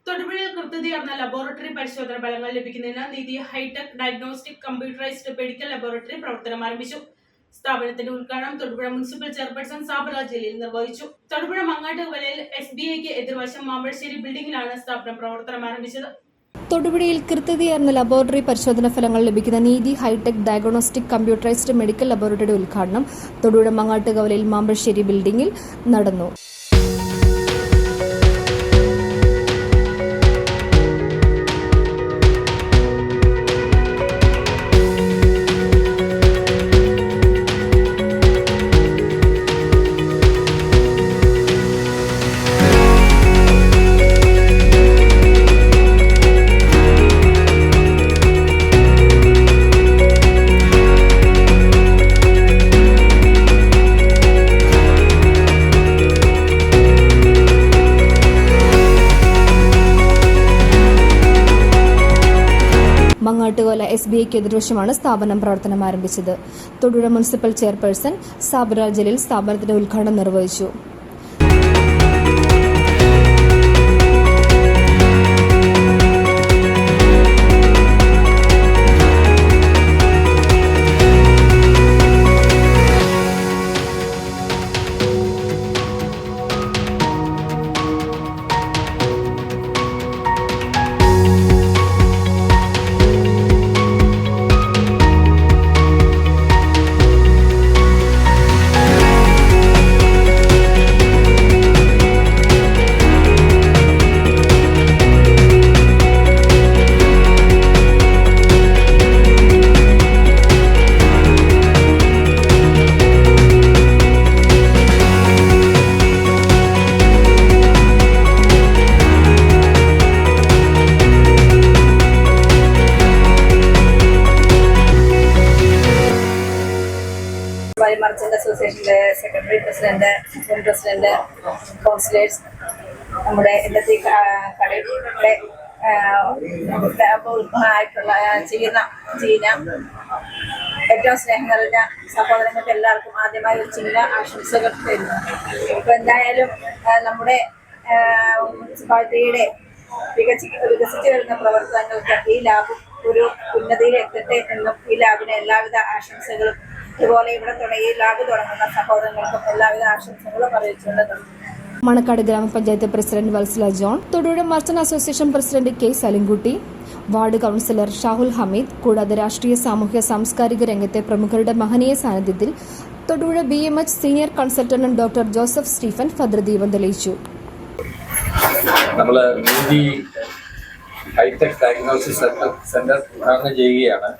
തൊടുപുഴയിൽ കൃത്യതയാർന്ന ലബോറട്ടറി പരിശോധന ഫലങ്ങൾ ലഭിക്കുന്നതിന് Neethi hitech diagnostic computerised medical laboratory പ്രവർത്തനം ആരംഭിച്ചു. സ്ഥാപനത്തിന്റെ ഉദ്ഘാടനം തൊടുപുഴ മുനിസിപ്പൽ ചെയർപേഴ്സൺ സാബറ ജലീൽ നിർവഹിച്ചു. തൊടുപുഴ മങ്ങാട്ടുകവലയിൽ SBIക്ക് എതിർവശം മാമ്പഴശ്ശേരി ബിൽഡിംഗിലാണ് സ്ഥാപനം പ്രവർത്തനം ആരംഭിച്ചത്. തൊടുപുഴയിൽ കൃത്യതയാർന്ന ലബോറട്ടറി പരിശോധന ഫലങ്ങൾ ലഭിക്കുന്ന നീതി ഹൈടെക് ഡയഗ്നോസ്റ്റിക് കമ്പ്യൂട്ടറൈസ്ഡ് മെഡിക്കൽ ലബോറട്ടറിയുടെ ഉദ്ഘാടനം തൊടുപുഴ മങ്ങാട്ടുകവലയിൽ മാമ്പഴശ്ശേരി ബിൽഡിംഗിൽ നടന്നു. മങ്ങാട്ടുകോല SBIക്ക് എതിർവശമാണ് സ്ഥാപനം പ്രവർത്തനം ആരംഭിച്ചത്. തൊടുപുഴ മുനിസിപ്പൽ ചെയർപേഴ്സൺ സാബറ ജലീൽ സ്ഥാപനത്തിന്റെ ഉദ്ഘാടനം നിർവഹിച്ചു. മർച്ചന്റ് അസോസിയേഷന്റെ സെക്രട്ടറി പ്രസിഡന്റ്, പ്രസിഡന്റ്, കൗൺസിലേഴ്സ്, നമ്മുടെ ഇന്നത്തെ കടയുടെ ആയിട്ടുള്ള ചീന ഏറ്റവും സ്നേഹം നിറഞ്ഞ സഹോദരങ്ങൾക്ക് എല്ലാവർക്കും ആദ്യമായി ഒരു ചിന്ന ആശംസകൾ തരുന്നു. ഇപ്പൊ എന്തായാലും നമ്മുടെ മുനിസിപ്പാലിറ്റിയുടെ വികസിച്ചു വരുന്ന പ്രവർത്തനങ്ങൾക്ക് ഈ ലാബ് ഒരു ഉന്നതിയിൽ എത്തട്ടെ എന്നും ഈ ലാബിന് എല്ലാവിധ ആശംസകളും ഇതുപോലെ ഇവിടെ തുടങ്ങി ലാബ് തുടങ്ങുന്ന സഹോദരങ്ങൾക്കും എല്ലാവിധ ആശംസകളും അറിയിച്ചുകൊണ്ട് മണക്കാട് ഗ്രാമപഞ്ചായത്ത് president Valsala John, Thodupuzha merchant association president K. Salimkutty, ward councillor Shahul Hameed, കൂടാതെ രാഷ്ട്രീയ സാമൂഹ്യ സാംസ്കാരിക രംഗത്തെ പ്രമുഖരുടെ മഹനീയ സാന്നിധ്യത്തിൽ Thodupuzha BMH senior consultant doctor Joseph Stephen ഭദ്രദീപം തെളിയിച്ചു. നമ്മള് നീതി ഹൈടെക് ഡയഗ്നോസിസ് സെന്റർ ഉദ്ഘാടനം ചെയ്യുകയാണ്.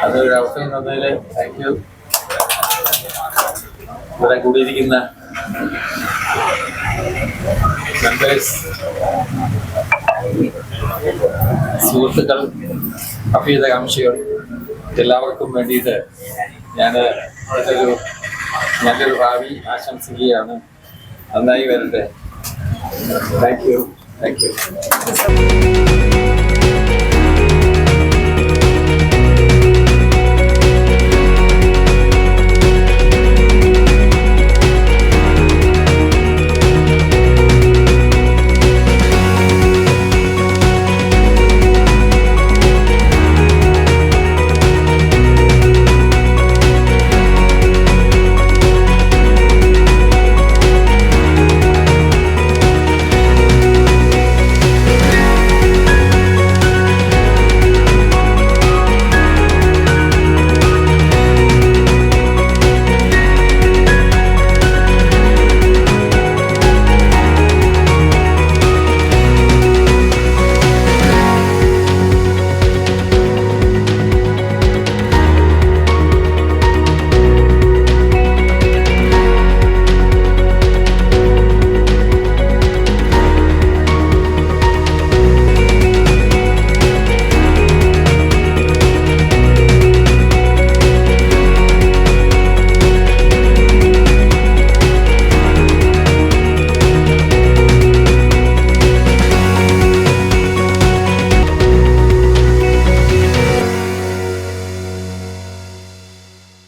അതൊരു അവസരം തന്നതിൽ താങ്ക് യു. ഇവിടെ കൂടിയിരിക്കുന്ന മെമ്പേഴ്സ്, സുഹൃത്തുക്കൾ, അഭ്യുതകാംക്ഷികൾ എല്ലാവർക്കും വേണ്ടിയിട്ട് ഞാൻ നല്ലൊരു ഭാവി ആശംസിക്കുകയാണ്. നന്നായി വരട്ടെ. Thank you.